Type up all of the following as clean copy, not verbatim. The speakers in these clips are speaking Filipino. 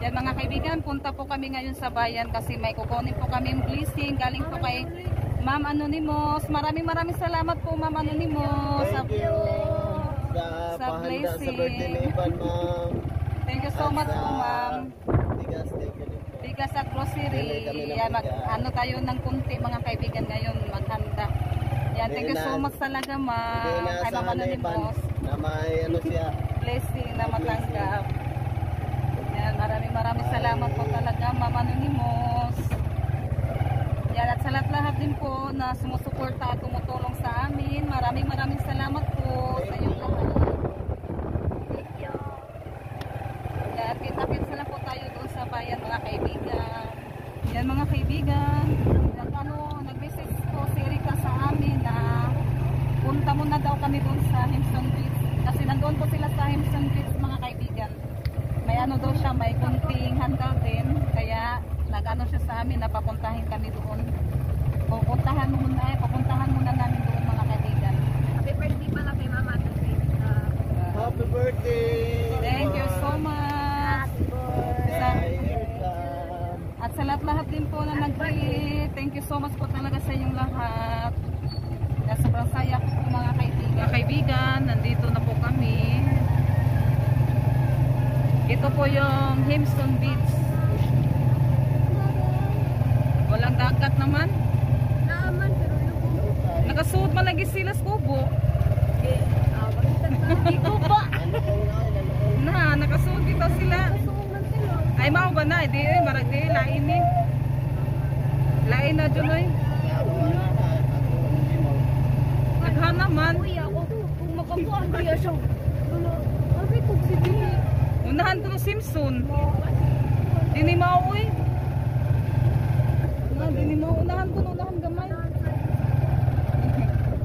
Yan mga kaibigan, punta po kami ngayon sa bayan kasi may kukunin po kami blessing. Galing po kay Ma'am Anonymous. Maraming salamat po Ma'am Anonymous. Thank you sa blessing. Sa birthday ni Ivan, ma'am. Thank you so much po ma'am. Bigas, thank you. Bigas at grocery. Yan, ano tayo ng kunti mga kaibigan ngayon, maghanda. Yan, thank you so much talaga ma'am. Kay Ma'am Anonymous. Na may ano siya. Blessing na matanggap. Yan, maraming salamat po talaga Ma'am Anonymous. Yan, at sa lahat din po na sumusuporta at tumutulong sa amin. Maraming salamat po sa inyong lahat. Yan, kita-kita lang po tayo doon sa bayan mga kaibigan. Yan mga kaibigan, nag-message po si Erika sa amin na punta muna daw kami doon sa Himson Beach. Kasi nandoon po sila sa Himson Beach mga kaibigan. May ano daw siya, may kunting handa din. Kaya nag-ano siya sa amin na papuntahin kami doon. Papuntahan muna namin doon mga kaibigan. Happy birthday pala kay Mama. Happy birthday! Thank you so much! At sa lahat din po na nag-greet, thank you so much po talaga sa inyong lahat. Sobrang saya po mga kaibigan. Mga kaibigan, nandito na po kami. Ito po yung Himson Beach. Walang dagat naman. Naman, pero yung Nakasuot man lagi sila sa kubo. ikaw ba? Na, nakasuot dito sila. Ay, mao ba na? Di, marag di, lain ni. Lain na dyan ay. Naghan naman. Uy, ako. Kung makabuan kaya siya. Sabi ko, sige. Unahan to Simpson. Dini mao uy. Dini mao unahan ko, unahan gamay.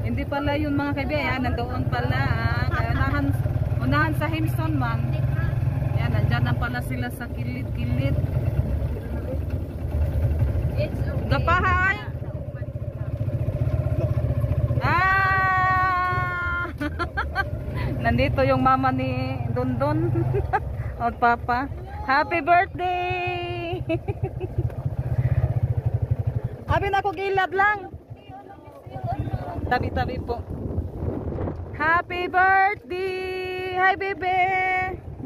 Hindi pala yun mga kaibigan, nandoon pala. Kaya unahan sa Himson man. Yan, nandyan na pala sila sa kilid-kilid. Gapahay! Nandito yung mama ni Dondon at papa. Happy birthday! Abi na ako gilad lang. Tabi-tabi po. Happy birthday! Hi bebe!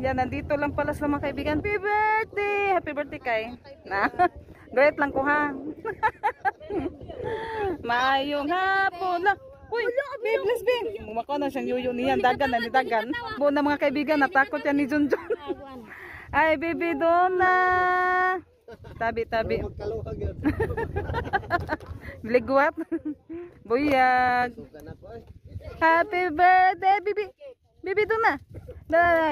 Yan, nandito lang pala sa mga kaibigan. Happy birthday! Happy birthday kay. Na. Great lang ko ha. Mayong hapon na. Uy, bless be. Mumako na siyang yuyo niyan. Dagan na ni dagan. Buo na mga kaibigan, natakot yan ni Junjun. Ay, baby Donna. Tabi-tabi. Bligwat. Buyag. Happy birthday, baby. Baby Donna.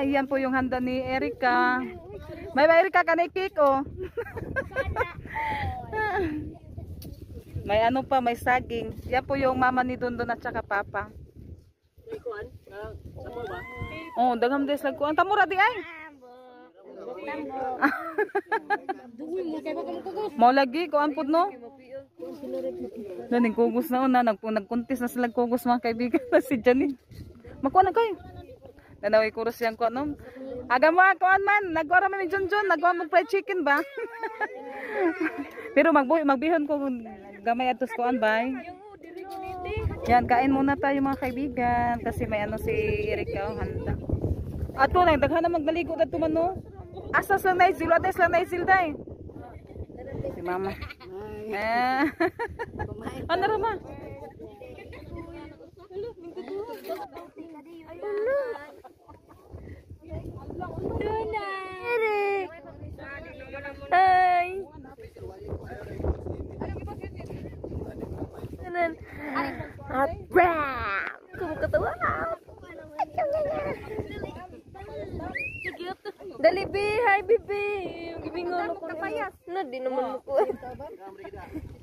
Yan po yung handa ni Erika. May Erika ka na cake, oh. May ano pa, may saging. Yan po yung mama ni Dondon at saka papa. Oh, dagham des lag kuan. Tamura di ay. Mau lagi kuan pud no. Naning kugos na una nagkuntis na sila kugos mga kaibigan si Janine. Makuha na kayo. Nanaway kuros yang kuan no. Aga mo kuan man, nagwara man ni Junjun, nagwa mo fried chicken ba? Pero magbihon ko gamay atos kuan bay. Yan, kain muna tayo mga kaibigan kasi may ano si Erika oh, handa. Ato lang daghan na magnaligo dadto man no. Asas lang nay sila tes lang nay sila eh. Si mama. Ano ra ma? Hai. Abram, kamu ketawa? Dali bi, hi bibi. Gibingon ako kapayas. Na di naman mo.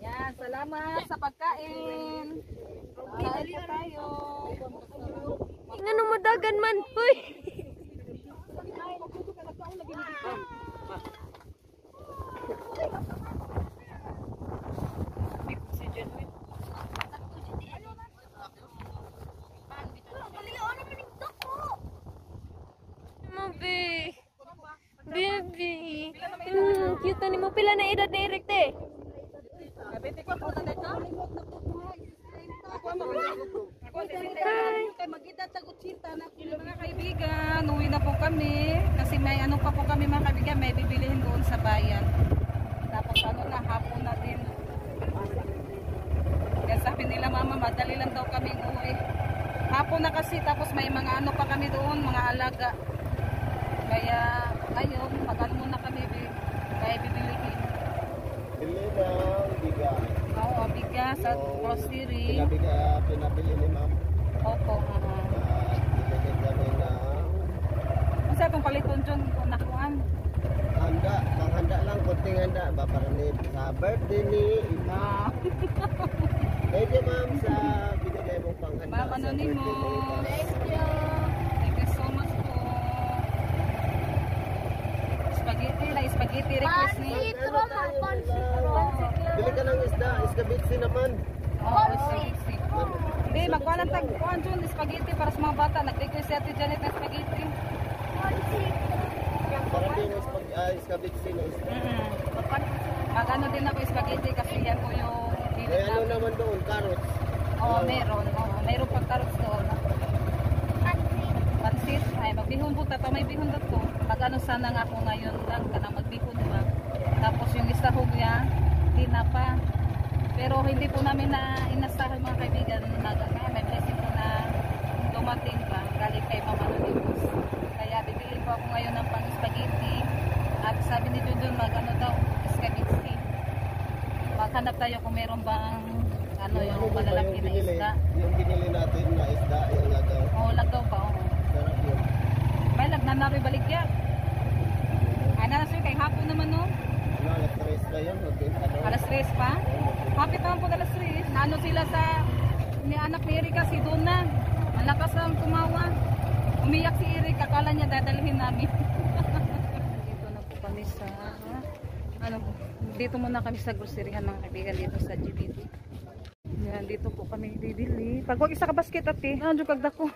Yan, salamat sa pagkain. Dali tayo. Ngano madagan man, hoy. Baby. Cute ni mo. Pila na edad ni Eric, te? 24 po na dito. Hi. Mag-edad sa 80 na. Mga kaibigan, uwi na po kami. Kasi may ano pa po kami mga kaibigan, may bibilihin doon sa bayan. Tapos ano na, hapon na din. Kaya sabi nila mama, madali lang daw kami uwi. Hapon na kasi, tapos may mga ano pa kami doon, mga alaga. Kaya ngayon, mag-ano muna kami, kaya bibilihin. Bili ng bigas. Oo, bigas at grocery. Pinabili ni ma'am. Opo. At binigyan kami ng Kasi itong paliton dyan, nakuhaan. handa. Panghanda lang, kunting handa. Para sa birthday ni Ima. Thank you ma'am sa binigay mong panghanda. Ma'am, sa anonymous. birthday ni Ima. Thank you so much po. Spaghetti request ni. Bili ka ng isda, iskabitsi naman. Oo, spaghetti. Hindi, magwalang tagpuan dyan, spaghetti para sa mga bata. Nag-request si Ate Janet ng spaghetti. Para din iskabitsi na isda. Mag-ano din ako spaghetti kasi yan po yung May bilit ano namin. naman doon, carrots. Oo, meron. Oo, meron pag carrots doon. Pansit. Ay, magbihon po tato. May bihon na to. Mag-ano sana nga ako ngayon lang. Kanang magbihon ba? Tapos yung isahog niya, tinapa. Pero hindi po namin na inasahan mga kaibigan. May blessing po na dumating pa. Galing kay Mama Anonymous. Kaya bibili po ako ngayon ng pang-spaghetti. At sabi ni Junjun, mag-ano daw, spaghetti. Maghanap tayo kung meron bang ano yung ba malalaki na binili? isda. Yung binili natin na isda, yung lagaw. Oo, lagaw pa. Oo. Sarap yun. May nagnanaroy baligya. Ay, nanasoy kay hapon naman no. Ano, alas 3 pa yun. Alas 3 pa. Hapit naman po alas 3. Ano sila sa ni anak ni Erika, si Donna. Ang lakas ang tumawa. Umiyak si Erika, akala niya dadalhin namin. Dito na po kami sa dito muna kami sa groceryhan mga kaibigan dito sa GBT. Yan, dito po kami bibili. Pag wag isa ka basket ate, nandiyo kagda ko.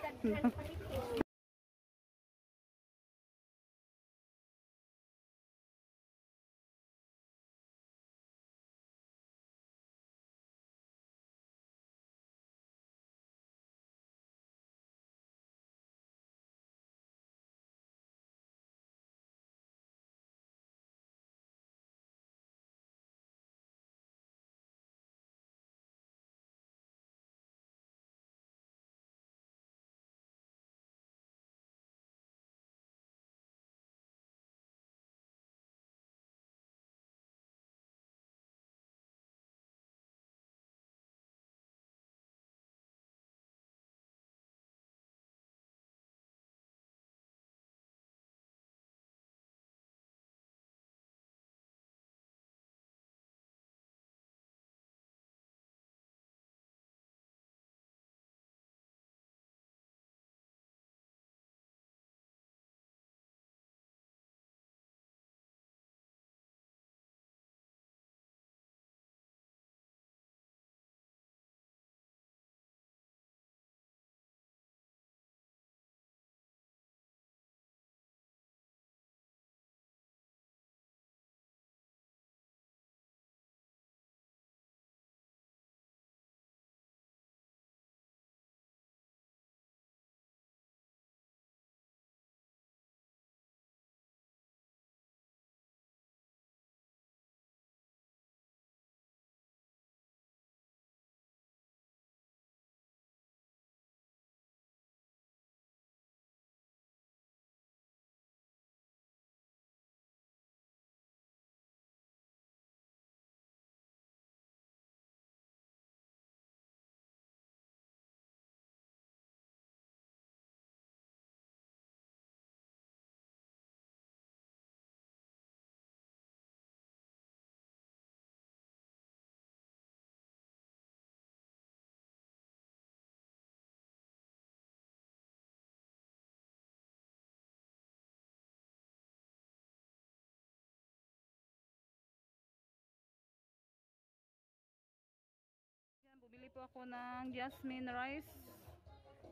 Bumili po ako ng jasmine rice.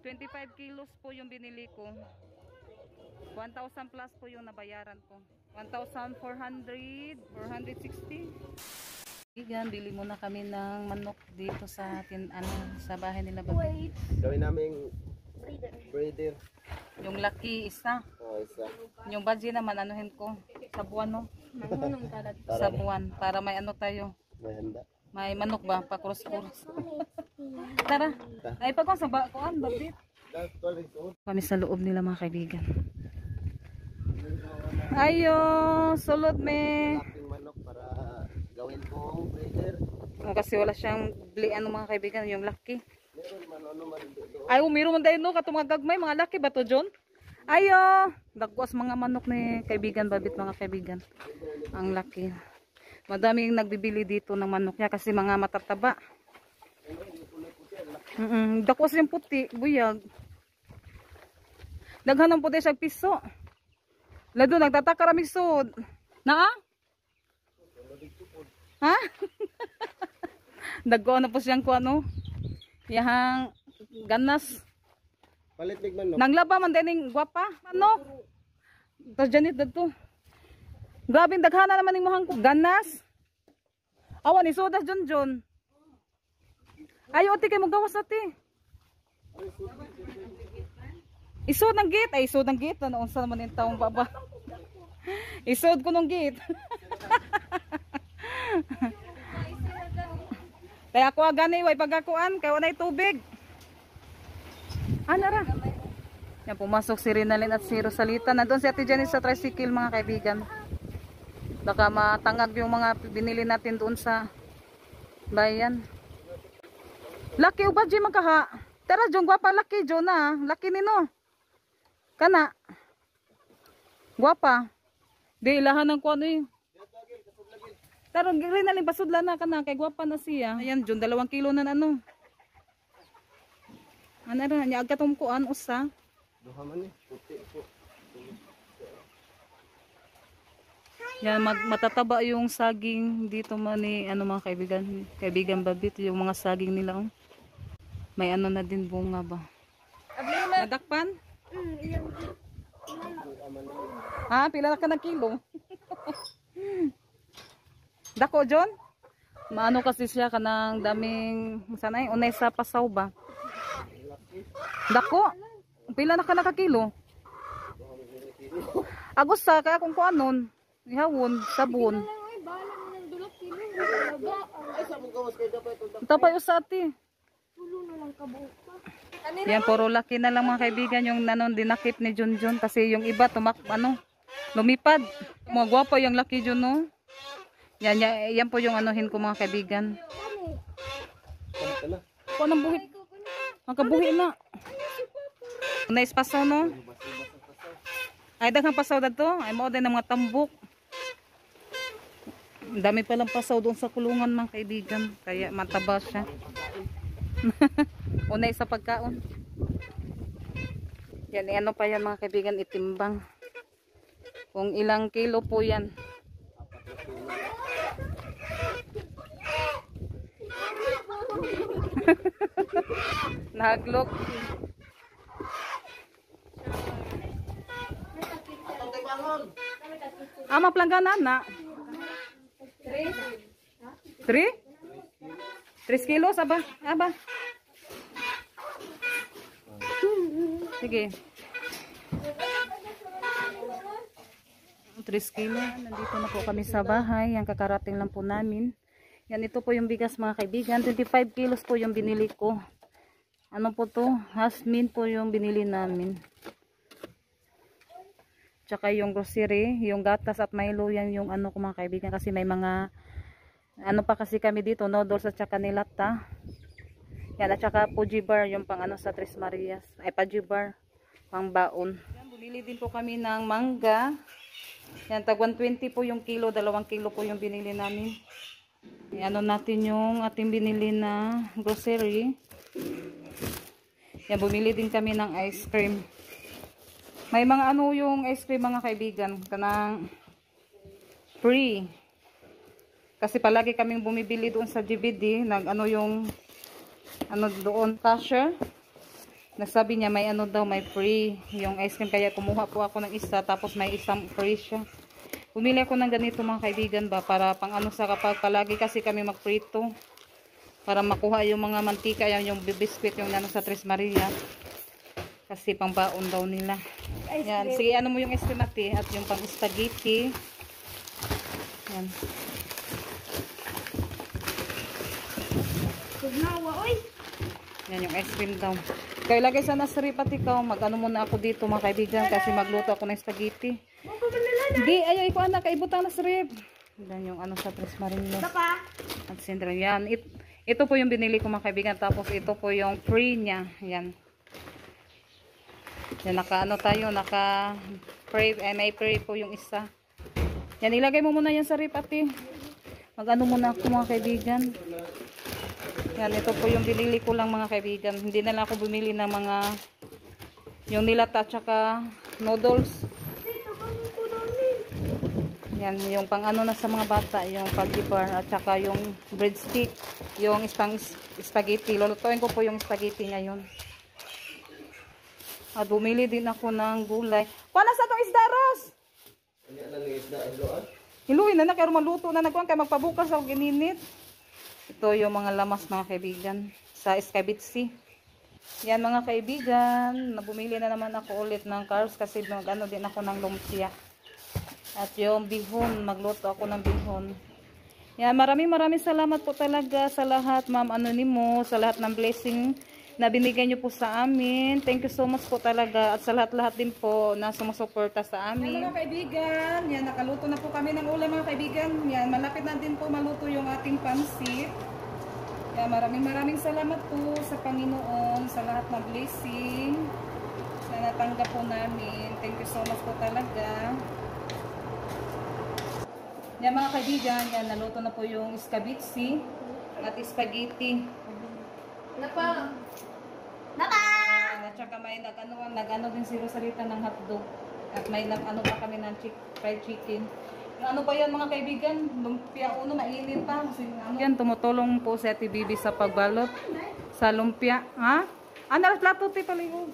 25 kilos po yung binili ko. 1,000 plus po yung nabayaran ko. 1,400, 460. Igan, bili muna kami ng manok dito sa sa bahay nila baby. Gawin namin breeder. Yung laki isa. Oh, isa. Yung budget naman anuhin ko sa buwan no. Mangunong ka Sa buwan para may ano tayo. May handa. May manok ba pa cross-cross. Tara. Ay pag ko sa kuan babit. Kami sa loob nila mga kaibigan. Ayo, sulod me. Laking manok para gawin kong breeder. Kasi wala siyang blian mga kaibigan, yung laki. Meron man ano man doon. Ay, meron man tayo no, katong mga gagmay, mga laki ba to, John? Ayo, dagwas mga manok ni kaibigan, babit mga kaibigan. Ang laki. Madaming nagbibili dito ng manok niya kasi mga matataba. Dakwas yung puti, buyag. Daghan ng puti siya piso. Lado, nagtataka ramig sud. Na? Ha? Dagko na po siyang kuano. Yahang ganas. Palit big manok. Nanglaba man dining gwapa. Manok. Tas janit dadto. Grabe daghana naman ning mohang ganas. Awan ni sodas John. Ayo ti kay mo gawas ati. Isod ng gate, ay isod ng gate, ano unsa naman yung taong baba. Isod ko ng gate. Kaya ako agani way pagakuan, kay walay tubig. Ana ra. Yan pumasok si Rinalyn at si Rosalita. Nandun si Ate Jenny sa tricycle mga kaibigan. Baka matangag yung mga binili natin doon sa bayan. Laki uba Jim makaha. Tara jong gwapa laki jo na, laki nino. Kana. Gwapa. Di ilahan ng kuano eh. Taro rin na pasudla na kana kay gwapa na siya. Ayan jong 2 kilo na ano. Ana ra nya agka tong kuan usa. Duha man eh, puti po. Yan matataba yung saging dito man ni ano mga kaibigan, kaibigan babit yung mga saging nila oh. May ano na din bunga ba. Nadakpan? Ha, pila na ka na kilo? Dako, John? Maano kasi siya kanang daming, sanay, unay sa pasaw ba? Dako? Pila na ka na kilo? Agos sa, kaya kung kuanon, ihawon, sabon. Tapay usati. Yan, puro laki na lang mga kaibigan yung nanon dinakip ni Junjun kasi yung iba lumipad. Mga gwapo yung laki Jun no. Yan po yung anuhin ko mga kaibigan. Kuha ng buhit. Magkabuhi na. Nais pasaw no. Ay daghang pasaw dito. Ay mo din ng mga tambok. Dami palang pasaw doon sa kulungan mga kaibigan. Kaya mataba siya. Unay sa pagkaon. Yan, ano pa yan mga kaibigan, itimbang. Kung ilang kilo po yan. Nahaglok. Maplangganan na. 3? 3 kilos, aba. Sige. 3 kilo. Nandito na po kami sa bahay. Yan, kakarating lang po namin. Yan, ito po yung bigas mga kaibigan. 25 kilos po yung binili ko. Ano po to? Hasmin po yung binili namin. Tsaka yung grocery, yung gatas at Milo, yan yung ano ko mga kaibigan. Kasi may mga, ano pa kasi kami dito, noodles at tsaka nilata. Yan, at tsaka Fuji bar, yung pang ano sa Tres Marias. Ay, Fuji bar, pang baon. Yan, bumili din po kami ng mangga. Yan, tag 120 po yung kilo, 2 kilo po yung binili namin. Ano natin yung ating binili na grocery. Yan, bumili din kami ng ice cream. May mga ano yung ice cream mga kaibigan, kanang free. Kasi palagi kaming bumibili doon sa GBD, nag ano yung ano doon, cashier. Nagsabi niya may ano daw, may free yung ice cream. Kaya kumuha po ako ng isa, tapos may isang free siya. Bumili ako ng ganito mga kaibigan ba, para pang ano sa kapag palagi kasi kami magprito. Para makuha yung mga mantika, yung biscuit, yung ano sa Tres Maria. Kasi pang baon daw nila. Yan, sige ano mo yung ice cream ate, at yung pang spaghetti. Yan. Tugnawa, oy. Yan yung ice cream daw. Kaya lagay sa nasari pati ikaw. Mag-ano muna ako dito mga kaibigan. Kasi magluto ako ng spaghetti. Hindi, ayaw ikaw anak. Kaibutang nasari. Yan yung ano sa Tres Maria. Papa. At sindra. Yan. Ito po yung binili ko mga kaibigan. Tapos ito po yung free niya. Yan. Yan naka ano tayo. Naka free. May free po yung isa. Yan ilagay mo muna yan sa rip ate. Mag-ano muna ako mga kaibigan. Yan, ito po yung binili ko lang mga kaibigan. Hindi na lang ako bumili ng mga yung nilata at saka noodles. Yan, yung pang ano na sa mga bata, yung pag-bar at saka yung breadstick, yung spaghetti. Lulutuin ko po yung spaghetti ngayon. At bumili din ako ng gulay. Paano sa itong isda, Ros? Hiluin na na, kaya maluto na nagkuhan, kaya magpabukas ako gininit. Ito yung mga lamas mga kaibigan sa Escabitsi. Yan mga kaibigan, bumili na naman ako ulit ng carbs kasi mag-ano din ako ng lumpia. At yung bihon, magluto ako ng bihon. Yan, maraming salamat po talaga sa lahat, Ma'am Anonimo, sa lahat ng blessing na binigay niyo po sa amin. Thank you so much po talaga at sa lahat-lahat din po na sumusuporta sa amin. Yan mga kaibigan, yan nakaluto na po kami ng ulam mga kaibigan. Yan, malapit na din po maluto yung ating pansit. Yan, maraming salamat po sa Panginoon sa lahat ng blessing na natanggap po namin. Thank you so much po talaga. Yan mga kaibigan, yan naluto na po yung escabitsi at spaghetti. Napa. At saka may nag-ano din si Rosarita ng hotdog. At may nag-ano pa kami ng fried chicken. Yung ano pa yan mga kaibigan? Lumpia uno, mainit pa. Yan, tumutulong po si Ate Bibi sa pagbalot sa lumpia. Ha? Ano, plato ti paligog.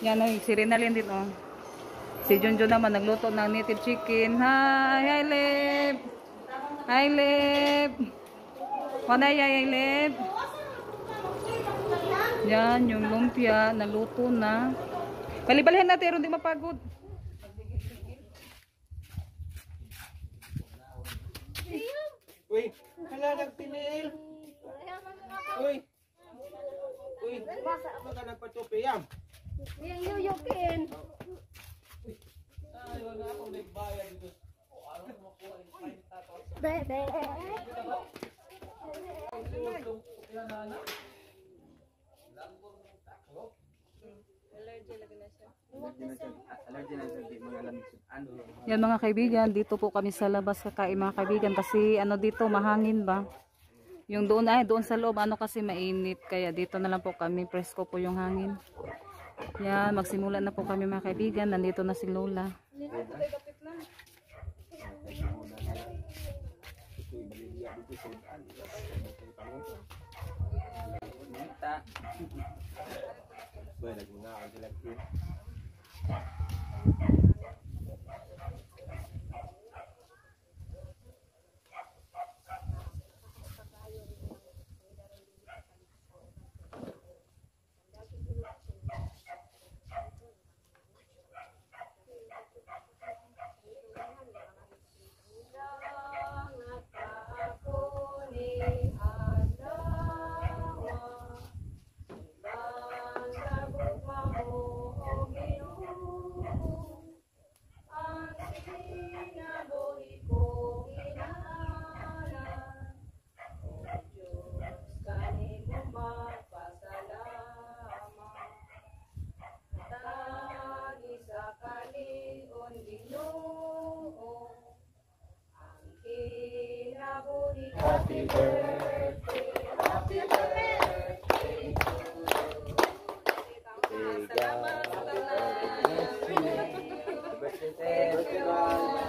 Yan, si Rinalyn din oh. Si Junjun naman nagluto ng native chicken. Hi Leb! Hi Leb! Wanay, hi Leb! Yan, yung lumpia, naluto na. Balibalihan natin, hindi mapagod. Uy, hala nagpinil. Uy. Uy, ano ka nagpatupi yan? Yung yuyukin. Ay, wala akong nagbayad dito. Ano mo ko ang tapos. Bebe. Yan mga kaibigan, dito po kami sa labas kakain mga kaibigan kasi ano dito mahangin ba? Yung doon doon sa loob ano kasi mainit kaya dito na lang po kami, presko po yung hangin. Yan, magsimula na po kami mga kaibigan, nandito na si Lola. Happy birthday, happy birthday to you. Salamat sa tanan. Thank you.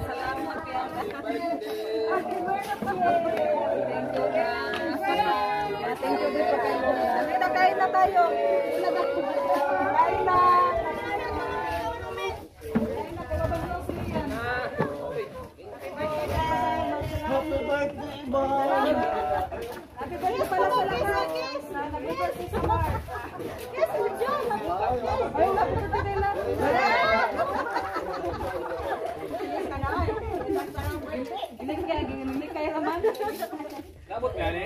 Salamat kaya. Happy birthday. Thank you. Thank you dito kayo. kain na tayo. Kain na. Happy birthday, boy! Happy birthday pala sa lahat. Happy birthday sa lahat. Yes, good job. Ay, happy birthday na. Hindi kaya naman. Labot nga ni.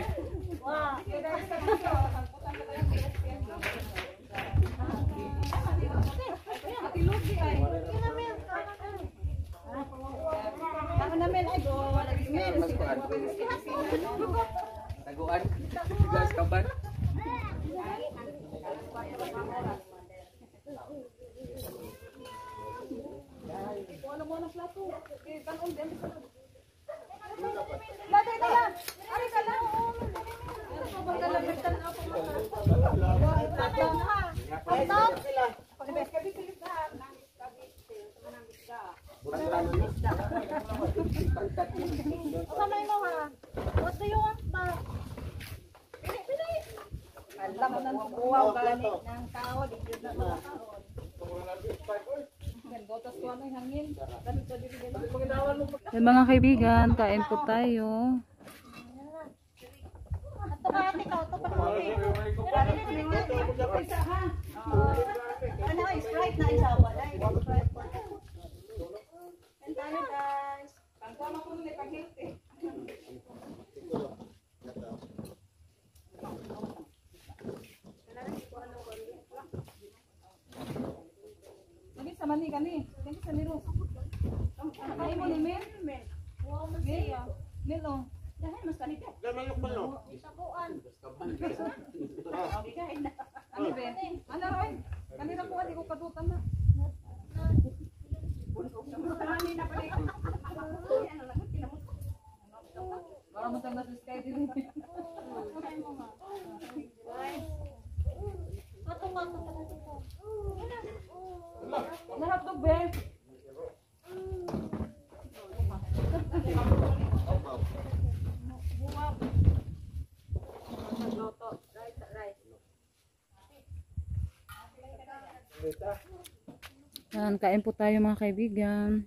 Ako namin ay go. Taguan. Gas kaban. Ano mo na plato? Kanon din. Lagay na lang. Ari ka lang. Ano ba galabitan ako? Tato na. Tato sila. Pagkabes ka bilis na. Kamay mo ha. What do you want pa? Alam mo nang buwaw gani ng tao dito na mga tao. Gotas ko ano hangin. Mga kaibigan, kain po tayo. Ito ka ate ka. Ito pa naman. Ano ay Sprite na isa wala. And tayo guys. Pangkama po ni pag-healthy. Lagi sa mani kani. Lagi sa niro. Kain mo ni Mel. Wow, masaya. Mel oh. Dahil mas kanita. Gamayok ba no? Isakuan. Ano ba? Ano ay? Kanina po hindi ko kadutan na. Kanina pa rin. Para mo tang nasa sky din. Ato nga ito. Nahapdog be. Yan, kain po tayo mga kaibigan.